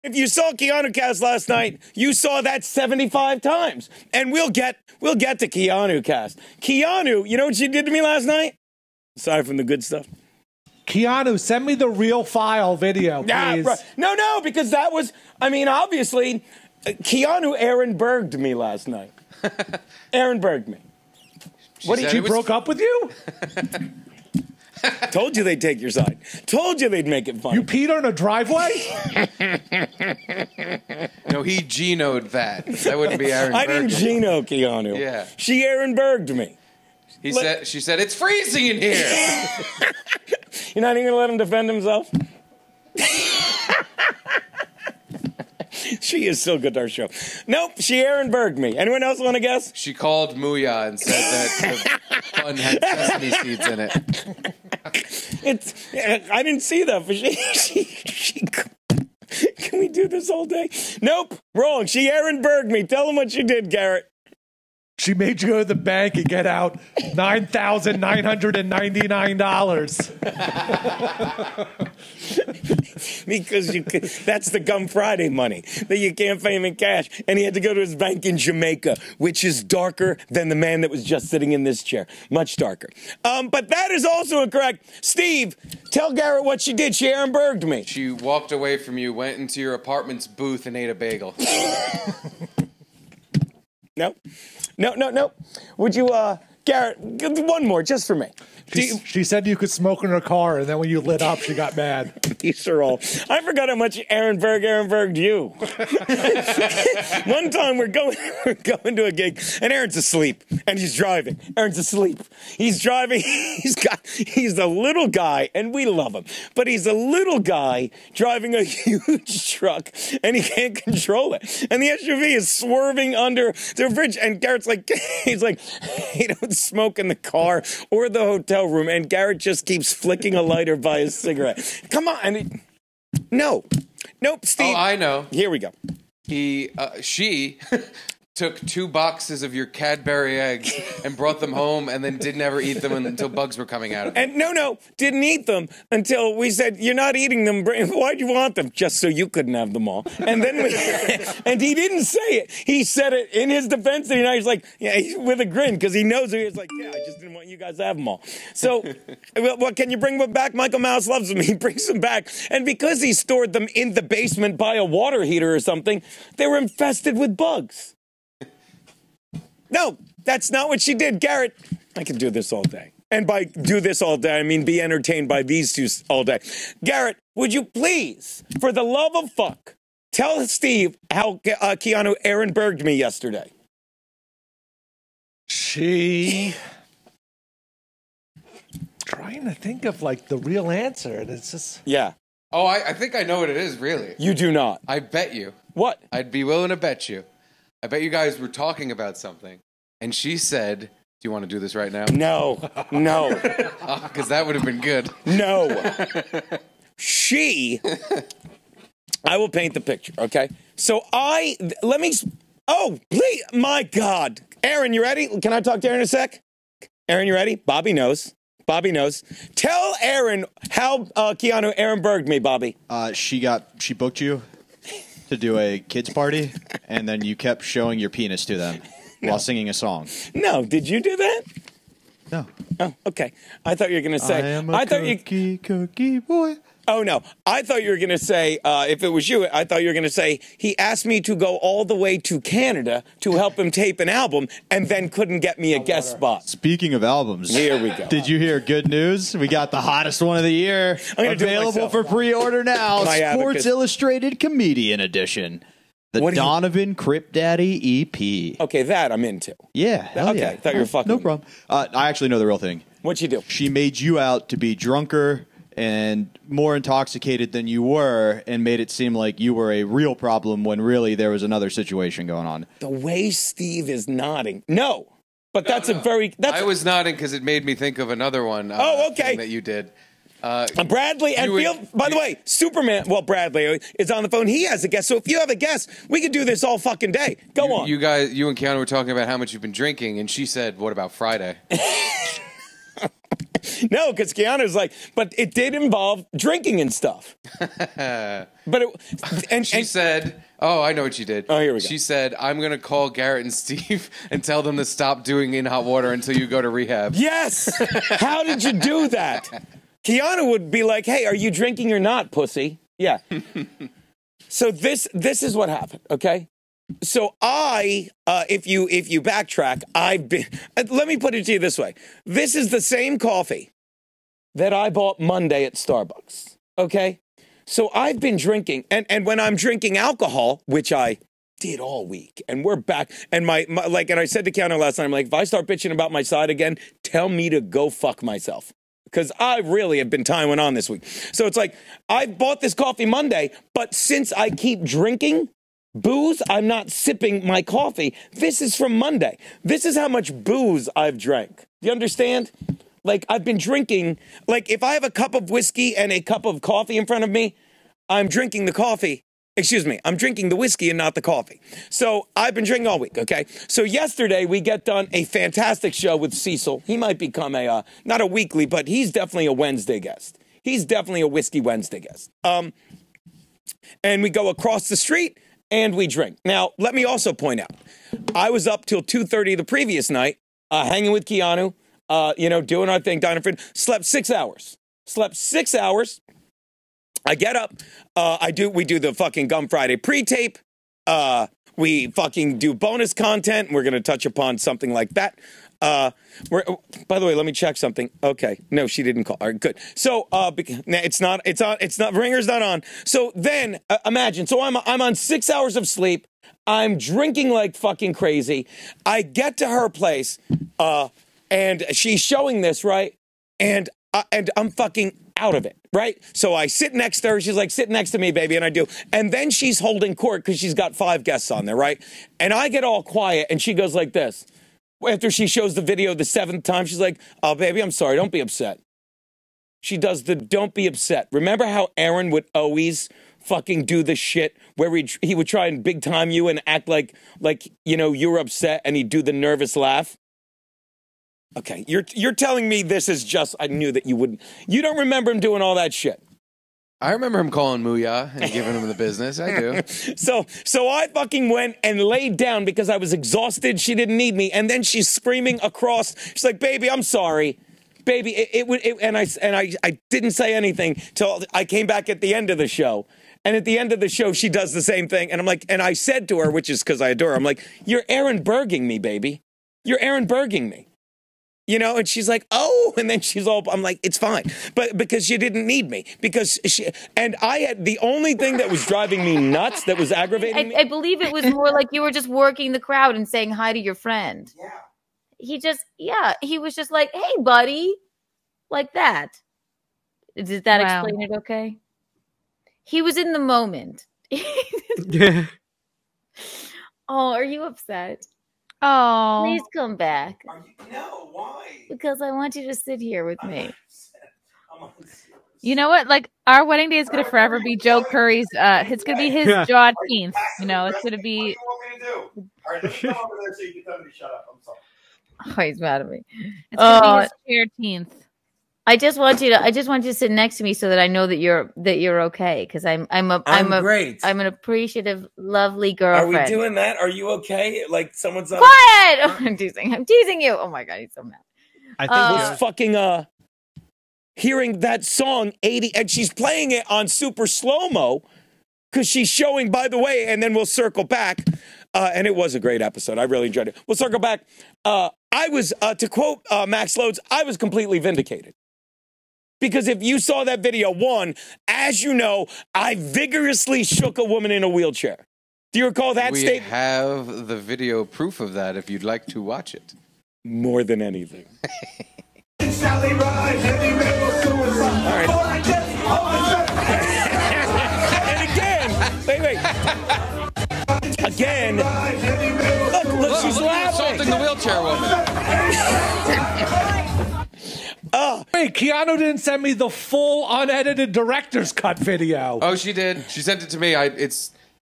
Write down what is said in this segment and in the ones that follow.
If you saw Keanu Cast last night, you saw that 75 times. And we'll get to Keanu Cast. Keanu, you know what she did to me last night? Aside from the good stuff. Keanu, send me the real file video, please. No, because that was, I mean, obviously, Keanu Aaron Berged me last night. Aaron Berged me. She broke up with you? Told you they'd take your side. Told you they'd make it fun. You peed on a driveway? No, he Geno'd that. That wouldn't be Aaron Berg. I didn't Geno Keanu. Yeah. She Aaron Berged me. She said, it's freezing in here. You're not even going to let him defend himself? She is so good to our show. Nope, she Aaron Berged me. Anyone else want to guess? She called Mooyah and said that the fun had sesame seeds in it. I didn't see that, but she can we do this all day? Nope, wrong. She Aaron Berged me. Tell him what she did, Garrett. She made you go to the bank and get out $9,999. Because that's the Gum Friday money that you can't pay him in cash. And he had to go to his bank in Jamaica, which is darker than the man that was just sitting in this chair. Much darker. But that is also incorrect. Steve, tell Garrett what she did. She Aaron Berged me. She walked away from you, went into your apartment's booth, and ate a bagel. No. Would you, Garrett, one more, just for me. She said you could smoke in her car, and then when you lit up, she got mad. These are all. I forgot how much Aaron Berged you. One time we're going to a gig, and Aaron's asleep, and he's driving. Aaron's asleep. He's driving. He's a little guy, and we love him, but he's a little guy driving a huge truck, and he can't control it. And the SUV is swerving under the bridge, and Garrett's like, he's like, hey, don't smoke in the car or the hotel room, and Garrett just keeps flicking a lighter by his cigarette. Come on. Nope, Steve. Oh, I know. Here we go. She took 2 boxes of your Cadbury eggs and brought them home and then didn't ever eat them until bugs were coming out of them. And didn't eat them until we said, you're not eating them. Why'd you want them? Just so you couldn't have them all. And then and he didn't say it. He said it in his defense. And he's like, yeah, with a grin, because he knows it. He's like, yeah, I just didn't want you guys to have them all. So, well, can you bring them back? Michael Mouse loves them. He brings them back. And because he stored them in the basement by a water heater or something, they were infested with bugs. No, that's not what she did. Garrett, I can do this all day. And by do this all day, I mean be entertained by these two all day. Garrett, would you please, for the love of fuck, tell Steve how Keanu Aaron Berged me yesterday? Trying to think of, like, the real answer, and it's just... Yeah. Oh, I think I know what it is, really. You do not. I bet you. What? I'd be willing to bet you. I bet you guys were talking about something, and she said, do you want to do this right now? No. Because that would have been good. No. I will paint the picture, okay? So please, my God. Aaron, you ready? Can I talk to Aaron a sec? Aaron, you ready? Bobby knows. Tell Aaron how Keanu Aaron Berged me, Bobby. She booked you to do a kids party, and then you kept showing your penis to them while singing a song. No, did you do that? No. Oh, okay. I thought you were going to say... I am a cookie boy. Oh, no. I thought you were going to say, if it was you, I thought you were going to say, he asked me to go all the way to Canada to help him tape an album and then couldn't get me a guest spot. Speaking of albums. Here we go. Did you hear good news? We got the hottest one of the year. Available for pre-order now. Sports Illustrated Comedian Edition. The Donovan Crip Daddy EP. Okay, that I'm into. Yeah, hell yeah. I thought you were fucking. No problem. I actually know the real thing. What'd she do? She made you out to be drunker and more intoxicated than you were, and made it seem like you were a real problem when really there was another situation going on. The way Steve is nodding. No. But that's a very... I was nodding because it made me think of another one thing that you did. Bradley, by the way, Superman, Bradley is on the phone. He has a guest. So if you have a guest, we could do this all fucking day. Go on. You and Keanu were talking about how much you've been drinking, and she said, what about Friday? No, because Keanu's like, but it did involve drinking and stuff. She said, oh, I know what she did. Oh, here we go. She said, I'm going to call Garrett and Steve and tell them to stop doing In Hot Water until you go to rehab. Yes. How did you do that? Keanu would be like, hey, are you drinking or not, pussy? Yeah. So this is what happened, okay? So if you backtrack, I've been, let me put it to you this way. This is the same coffee that I bought Monday at Starbucks, okay? So I've been drinking, and when I'm drinking alcohol, which I did all week, and we're back, and and I said to Keanu last night, I'm like, if I start bitching about my side again, tell me to go fuck myself. Because I really have been tying one on this week. So it's like, I bought this coffee Monday, but since I keep drinking booze, I'm not sipping my coffee. This is from Monday. This is how much booze I've drank. Do you understand? Like, I've been drinking, like, if I have a cup of whiskey and a cup of coffee in front of me, I'm drinking the coffee. Excuse me, I'm drinking the whiskey and not the coffee. So I've been drinking all week, okay? So yesterday we get done a fantastic show with Cecil. He might become not a weekly, but he's definitely a Wednesday guest. He's definitely a Whiskey Wednesday guest. And we go across the street and we drink. Now, let me also point out, I was up till 2:30 the previous night, hanging with Keanu, doing our thing, dining for slept 6 hours. Slept 6 hours. I get up, we do the fucking Gum Friday pre-tape, we fucking do bonus content, we're going to touch upon something like that. By the way, let me check something. Okay, no, she didn't call. All right, good. So, ringer's not on. So then, imagine, so I'm on 6 hours of sleep, I'm drinking like fucking crazy, I get to her place, and she's showing this, right, and I'm fucking out of it, right? So I sit next to her. She's like, sit next to me, baby. And I do. And then she's holding court because she's got 5 guests on there, right? And I get all quiet and she goes like this. After she shows the video the 7th time, she's like, oh, baby, I'm sorry. Don't be upset. She does the don't be upset. Remember how Aaron would always fucking do the shit where he would try and big time you and act like you were upset and he'd do the nervous laugh? Okay, you're telling me this is just, I knew that you wouldn't. You don't remember him doing all that shit. I remember him calling Mooyah and giving him the business. I do. So I fucking went and laid down because I was exhausted. She didn't need me. And then she's screaming across. She's like, baby, I'm sorry. Baby, and I didn't say anything till I came back at the end of the show. And at the end of the show, she does the same thing. And I'm like, and I said to her, which is because I adore her, I'm like, you're Aaron Berging me, baby. You're Aaron Berging me. And she's like, oh, and then she's all, I'm like, it's fine. But because she didn't need me, and I had, the only thing that was driving me nuts, that was aggravating me. I believe it was more like you were just working the crowd and saying hi to your friend. Yeah. He was just like, hey, buddy, like that. Did that explain it okay? He was in the moment. Yeah. Oh, are you upset? Oh, please come back. No, why? Because I want you to sit here with me. You know what? Like, our wedding day is going to forever be Joe Currie's. It's going to be his jaw teeth. It's going to be. What do you want me to do? All right, let's come over there so you can tell me to shut up. I'm sorry. Oh, he's mad at me. It's going to be his chair teeth. I just want you to sit next to me so that I know that you're okay, because I'm great. I'm an appreciative, lovely girlfriend. Are we doing that? Are you okay? Like someone's on quiet. Oh, I'm teasing you. Oh my god, he's so mad. I think was fucking hearing that song 80, and she's playing it on super slow-mo because she's showing, by the way, and then we'll circle back. And it was a great episode. I really enjoyed it. We'll circle back. I was, to quote Max Loads, I was completely vindicated. Because if you saw that video, one, as you know, I vigorously shook a woman in a wheelchair. Do you recall that statement? We have the video proof of that if you'd like to watch it. More than anything. All right. And again, wait. Again, look, she's laughing. Insulting the wheelchair woman. Wait, Keanu didn't send me the full unedited director's cut video. Oh, she did. She sent it to me. I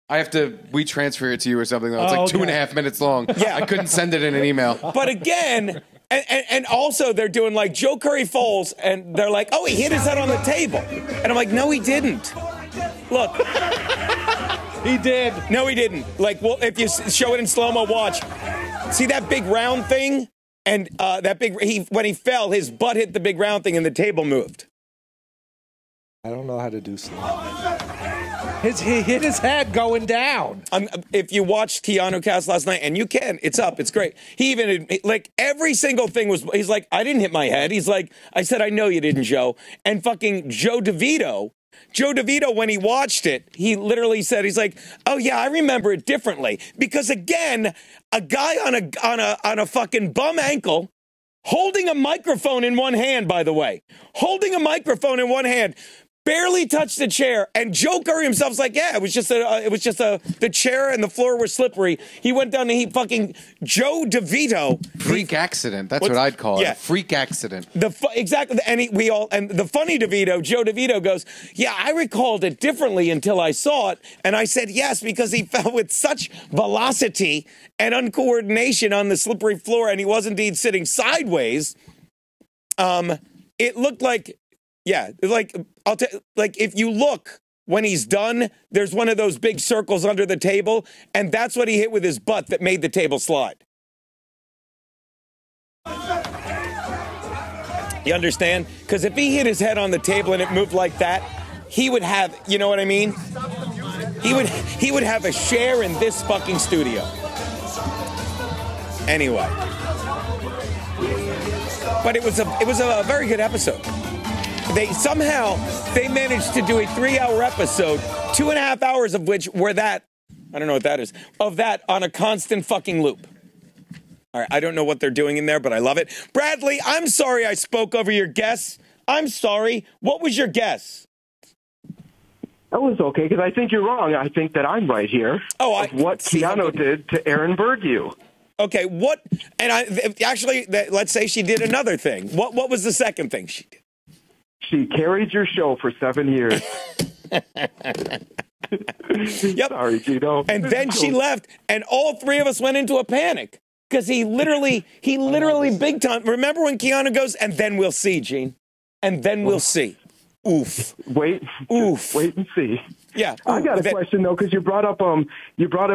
have to transfer it to you or something. It's like 2.5 minutes long. Yeah. I couldn't send it in an email. But again, And also they're doing like Joe Currie falls, and they're like, oh, he hit his head on the table. And I'm like, no, he didn't. Look. He did. No, he didn't. Like, well, if you show it in slow-mo, watch. See that big round thing? And when he fell, his butt hit the big round thing and the table moved. I don't know how to do slow. He hit his head going down. If you watched Keanu cast last night, and you can, it's up, it's great. He even, like, every single thing he's like, I didn't hit my head. He's like, I said, I know you didn't, Joe. And fucking Joe DeVito, when he watched it, he literally said, he's like, oh yeah, I remember it differently. Because again, a guy on a fucking bum ankle, holding a microphone in one hand, by the way, barely touched the chair, and Joe Currie himself's like, yeah, it was just the chair and the floor were slippery. He went down and he fucking Joe DeVito. Freak accident. That's what I'd call it. Freak accident. Exactly. And the funny DeVito, Joe DeVito goes, yeah, I recalled it differently until I saw it, and I said yes because he fell with such velocity and uncoordination on the slippery floor, and he was indeed sitting sideways. It looked like. Yeah, like if you look when he's done, there's one of those big circles under the table, and that's what he hit with his butt that made the table slide. You understand? Because if he hit his head on the table and it moved like that, he would have, you know what I mean? He would have a share in this fucking studio. Anyway, but it was a very good episode. They managed to do a 3-hour episode, 2.5 hours of which were that, I don't know what that is, of that on a constant fucking loop. All right, I don't know what they're doing in there, but I love it. Bradley, I'm sorry I spoke over your guess. I'm sorry. What was your guess? That was okay, because I think you're wrong. I think that I'm right here. What Keanu did to Aaron Bergs. Okay, what? And let's say she did another thing. What was the second thing she did? She carried your show for 7 years. Yep. Sorry, Geno. And then she left, and all three of us went into a panic because he literally big time. Remember when Keanu goes, and then we'll see, Gene, and then we'll see. Oof. Wait and see. Yeah. I got a question though, because you brought up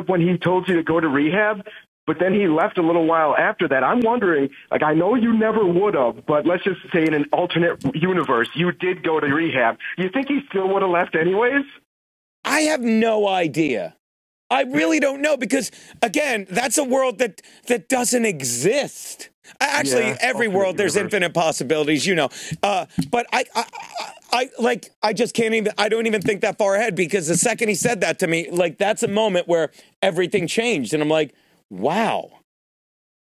when he told you to go to rehab. But then he left a little while after that. I'm wondering, like, I know you never would have, but let's just say in an alternate universe, you did go to rehab. You think he still would have left anyways? I have no idea. I really don't know because, again, that's a world that doesn't exist. Actually, every world, there's infinite possibilities, you know. But I just can't even, I don't even think that far ahead because the second he said that to me, like, that's a moment where everything changed. And I'm like, wow.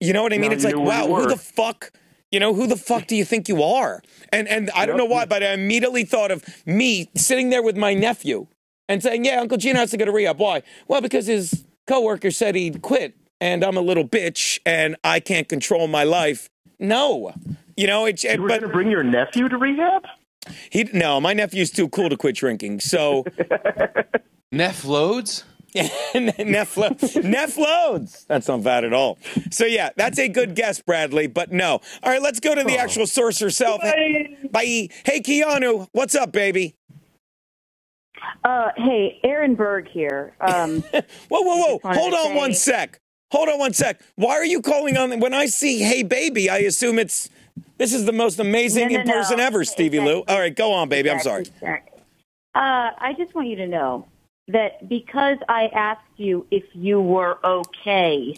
You know what I mean? It's like, wow, who the fuck, who the fuck do you think you are? And I don't know why, but I immediately thought of me sitting there with my nephew and saying, yeah, Uncle Geno has to go to rehab. Why? Well, because his coworker said he'd quit and I'm a little bitch and I can't control my life. No. You were going to bring your nephew to rehab? No, my nephew's too cool to quit drinking. So. Neff loads? Neff loads. That's not bad at all. So, yeah, that's a good guess, Bradley, but no. All right, let's go to the actual source herself. Bye. Hey, Keanu, what's up, baby? Hey, Aaron Berg here. Whoa. Hold on one sec. Why are you calling on? When I see hey, baby, I assume this is the most amazing in person ever, Stevie Lou. All right, go on, baby. I'm sorry. I just want you to know that because I asked you if you were okay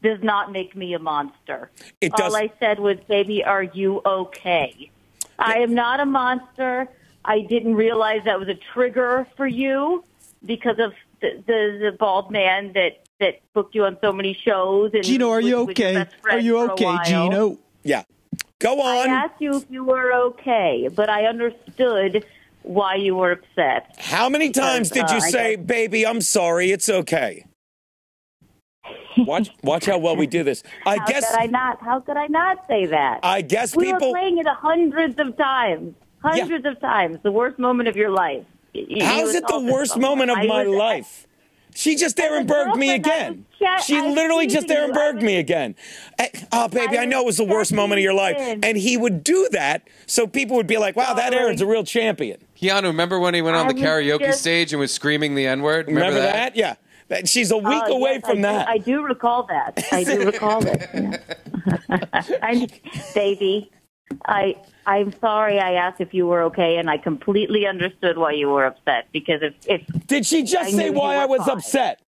does not make me a monster. It does. All I said was, baby, are you okay? I am not a monster. I didn't realize that was a trigger for you because of the bald man that booked you on so many shows. And Geno, are you okay? Are you okay, Geno? Yeah. Go on. I asked you if you were okay, but I understood why you were upset. How many times did you say, baby, I'm sorry, it's okay? Watch how well we do this. How could I not say that? I guess we were playing it hundreds of times. The worst moment of your life. How's it the worst moment of my life? She just Aaron Berged me again. She literally just Aaron Berged me again. Oh, baby, I know it was the worst moment of your life. And he would do that so people would be like, wow, that Aaron's a real champion. Keanu, remember when he went on the karaoke stage and was screaming the N-word? Remember that? Yeah. She's a week away from that. I do recall that. I do recall it. Baby, I'm sorry I asked if you were okay, and I completely understood why you were upset. Because if did she just say why I was upset?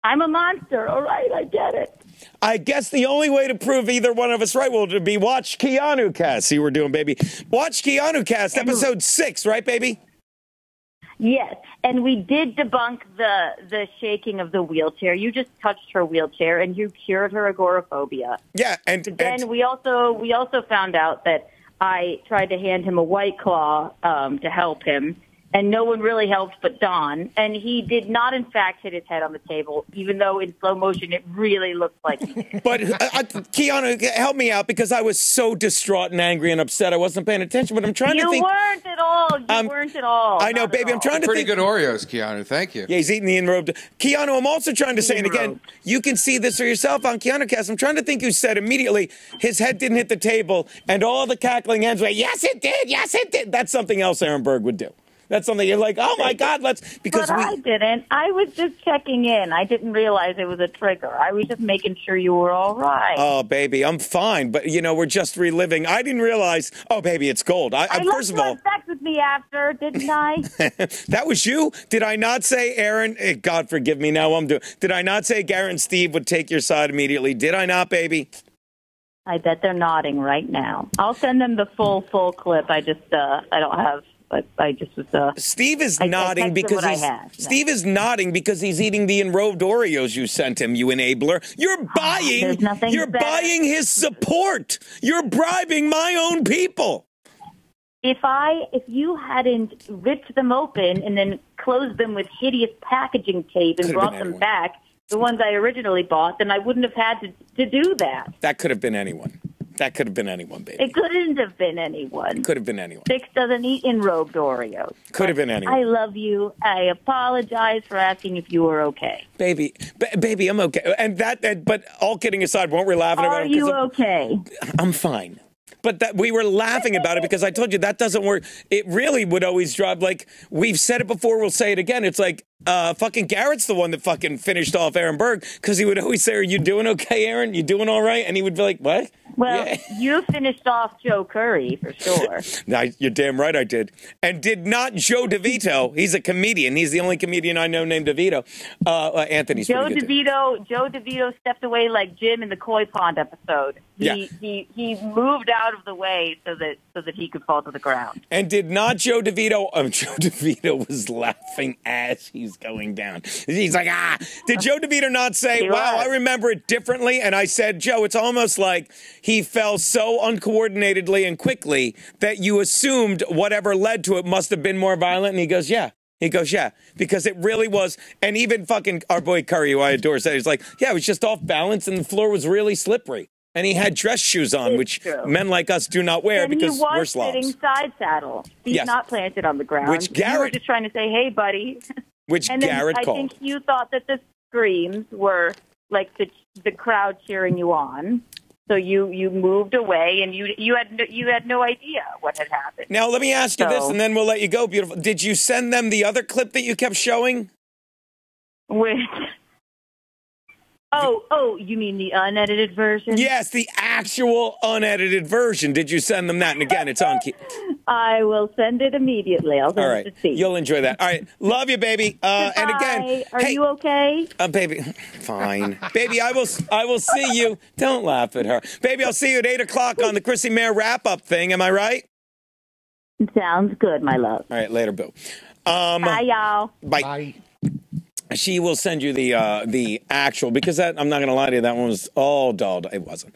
I'm a monster. All right, I get it. I guess the only way to prove either one of us right will be watch Keanu Cast. See what we're doing, baby. Watch Keanu Cast, episode 6, right, baby? Yes, and we did debunk the shaking of the wheelchair. You just touched her wheelchair, and you cured her agoraphobia. Yeah, but then we also found out that I tried to hand him a White Claw to help him, and no one really helped but Don. And he did not, in fact, hit his head on the table, even though in slow motion it really looked like he did. But, Keanu, help me out, because I was so distraught and angry and upset. I wasn't paying attention, but I'm trying to think. You weren't at all. You weren't at all. I know, baby. I'm trying to think. Pretty good Oreos, Keanu. Thank you. Yeah, he's eating the enrobed. Keanu, I'm also trying to say, and again, you can see this for yourself on Keanu Cast. I'm trying to think who said immediately his head didn't hit the table, and all the cackling hands were, yes, it did. Yes, it did. That's something else Aaron Berg would do. That's something you're like, oh my God, because I didn't. I was just checking in. I didn't realize it was a trigger. I was just making sure you were all right. Oh, baby, I'm fine. But, we're just reliving. I didn't realize, oh, baby, it's gold. First of all, you had sex with me after, didn't I? That was you? Did I not say Aaron? God forgive me, now I'm doing. Did I not say Garrett and Steve would take your side immediately? Did I not, baby? I bet they're nodding right now. I'll send them the full clip. I don't have. But I just was. Steve is nodding because Steve is nodding because he's eating the enrobed Oreos you sent him. You enabler! You're buying. You're buying his support. You're bribing my own people. If you hadn't ripped them open and then closed them with hideous packaging tape and brought them back, the ones I originally bought, then I wouldn't have had to do that. That could have been anyone. That could have been anyone, baby. It couldn't have been anyone. Could have been anyone. Six doesn't eat enrobed Oreos. Could have been anyone. I love you. I apologize for asking if you were okay. Baby, I'm okay. And but all kidding aside, weren't we laughing about it? Are you okay? I'm fine. But we were laughing about it because I told you that doesn't work. It really would always drive, like, we've said it before, we'll say it again. It's like, fucking Garrett's the one that fucking finished off Aaron Berg, because he would always say, are you doing okay, Aaron? You doing all right? And he would be like, what? Well, you finished off Joe Currie, for sure. You're damn right I did. And did not Joe DeVito. He's a comedian. He's the only comedian I know named DeVito. Anthony's Joe DeVito stepped away like Jim in the Koi Pond episode. He moved out of the way so that he could fall to the ground. And did not Joe DeVito? Joe DeVito was laughing as he's going down. He's like, ah. Did Joe DeVito not say, wow, I remember it differently? And I said, Joe, it's almost like he fell so uncoordinatedly and quickly that you assumed whatever led to it must have been more violent. And he goes, yeah. Because it really was. And even fucking our boy Currie, who I adore, said, he's like, yeah, it was just off balance and the floor was really slippery. And he had dress shoes on, which men like us do not wear because we're slobs. He was sitting side saddle. He's not planted on the ground. Which Garrett... You were just trying to say, hey, buddy. Which Garrett called. I think you thought that the screams were like the crowd cheering you on. So you moved away, and you had no idea what had happened. Now, let me ask you this, and then we'll let you go, beautiful. Did you send them the other clip that you kept showing? Which... Oh, you mean the unedited version? Yes, the actual unedited version. Did you send them that? And again, it's on. I will send it immediately. I'll send it to Steve. You'll enjoy that. All right. Love you, baby. And again, are you okay? Baby, fine. Baby, I will see you. Don't laugh at her. Baby, I'll see you at 8 o'clock on the Chrissy Mayer wrap-up thing. Am I right? Sounds good, my love. All right, later, Boo. Bye, y'all. Bye. She will send you the actual, because I'm not going to lie to you, that one was all dulled. It wasn't.